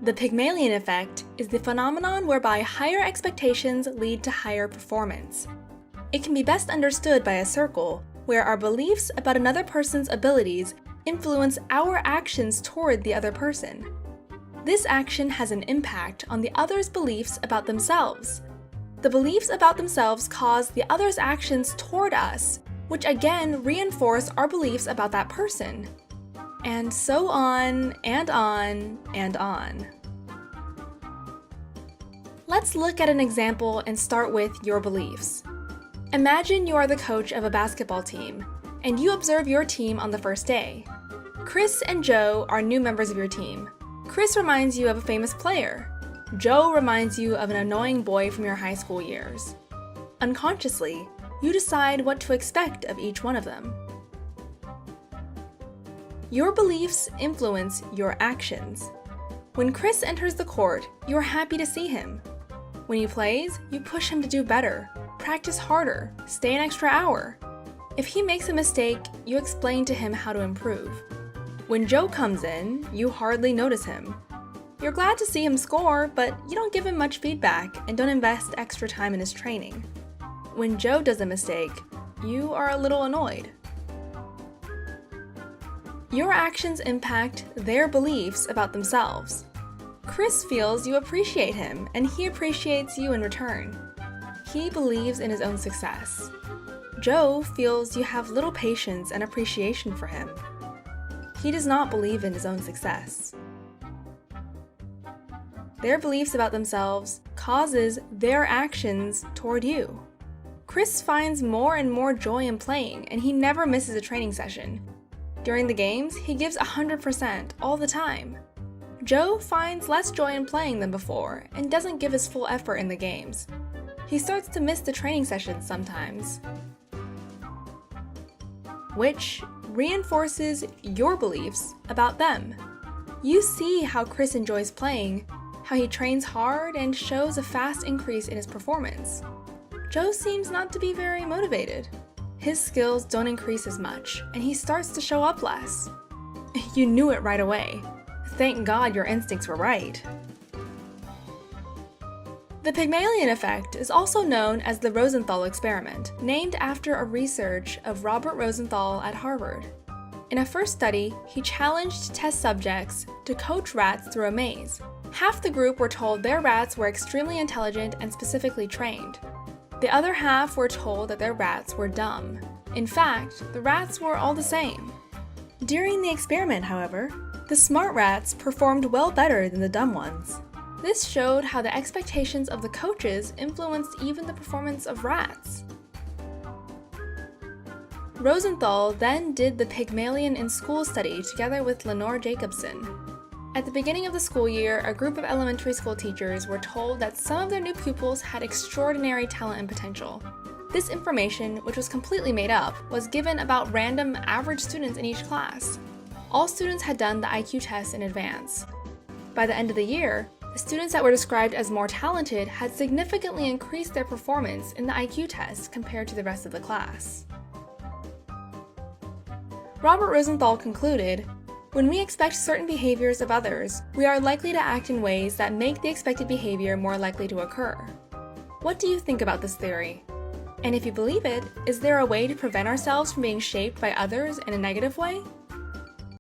The Pygmalion effect is the phenomenon whereby higher expectations lead to higher performance. It can be best understood by a circle where our beliefs about another person's abilities influence our actions toward the other person. This action has an impact on the other's beliefs about themselves. The beliefs about themselves cause the other's actions toward us, which again reinforce our beliefs about that person. And so on, and on, and on. Let's look at an example and start with your beliefs. Imagine you are the coach of a basketball team, and you observe your team on the first day. Chris and Joe are new members of your team. Chris reminds you of a famous player. Joe reminds you of an annoying boy from your high school years. Unconsciously, you decide what to expect of each one of them. Your beliefs influence your actions. When Chris enters the court, you are happy to see him. When he plays, you push him to do better, practice harder, stay an extra hour. If he makes a mistake, you explain to him how to improve. When Joe comes in, you hardly notice him. You're glad to see him score, but you don't give him much feedback and don't invest extra time in his training. When Joe does a mistake, you are a little annoyed. Your actions impact their beliefs about themselves. Chris feels you appreciate him, and he appreciates you in return. He believes in his own success. Joe feels you have little patience and appreciation for him. He does not believe in his own success. Their beliefs about themselves causes their actions toward you. Chris finds more and more joy in playing, and he never misses a training session. During the games, he gives 100% all the time. Joe finds less joy in playing than before and doesn't give his full effort in the games. He starts to miss the training sessions sometimes, which reinforces your beliefs about them. You see how Chris enjoys playing, how he trains hard and shows a fast increase in his performance. Joe seems not to be very motivated. His skills don't increase as much, and he starts to show up less. You knew it right away. Thank God your instincts were right. The Pygmalion effect is also known as the Rosenthal experiment, named after a research of Robert Rosenthal at Harvard. In a first study, he challenged test subjects to coach rats through a maze. Half the group were told their rats were extremely intelligent and specifically trained. The other half were told that their rats were dumb. In fact, the rats were all the same. During the experiment, however, the smart rats performed well better than the dumb ones. This showed how the expectations of the coaches influenced even the performance of rats. Rosenthal then did the Pygmalion in School study together with Lenore Jacobson. At the beginning of the school year, a group of elementary school teachers were told that some of their new pupils had extraordinary talent and potential. This information, which was completely made up, was given about random average students in each class. All students had done the IQ test in advance. By the end of the year, the students that were described as more talented had significantly increased their performance in the IQ test compared to the rest of the class. Robert Rosenthal concluded, "When we expect certain behaviors of others, we are likely to act in ways that make the expected behavior more likely to occur." What do you think about this theory? And if you believe it, is there a way to prevent ourselves from being shaped by others in a negative way?